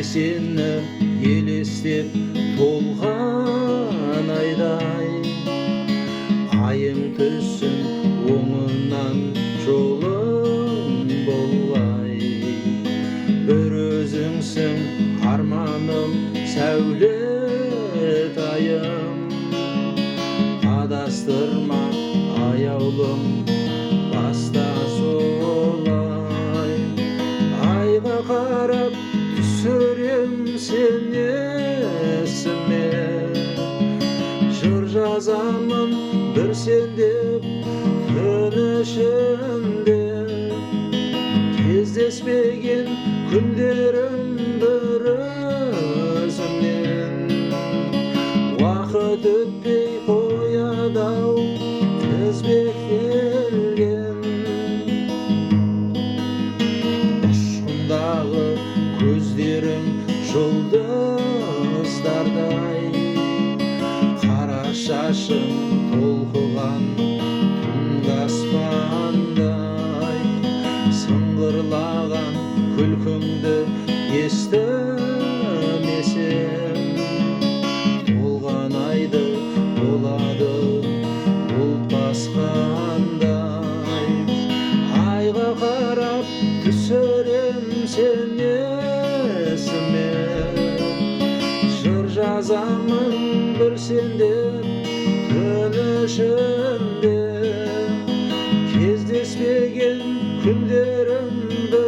есені елестеп толған айдай, айың түссін оңынан жолың болғай. Бір өзіңсің арманым, сәулет айым, адастырма аяулым, баста солай. Айға қарап түсірем сені есіме, жыр жазамын бір сен деп түн ішінде. Кездеспеген күндерім бір өзіңнен, уақыт өтпей қояды-ау тізбектелген. Ұшқындағы көздерің жұлдыздардай, қара шашың толқыған түнгі аспандай. Сыңғырлаған күлкіңді естімесем, толған айды болады бұлт басқандай. Айға қарап түсірем сен есіме, жыр жазамын бір сен деп түн ішінде. Кездеспеген күндерімді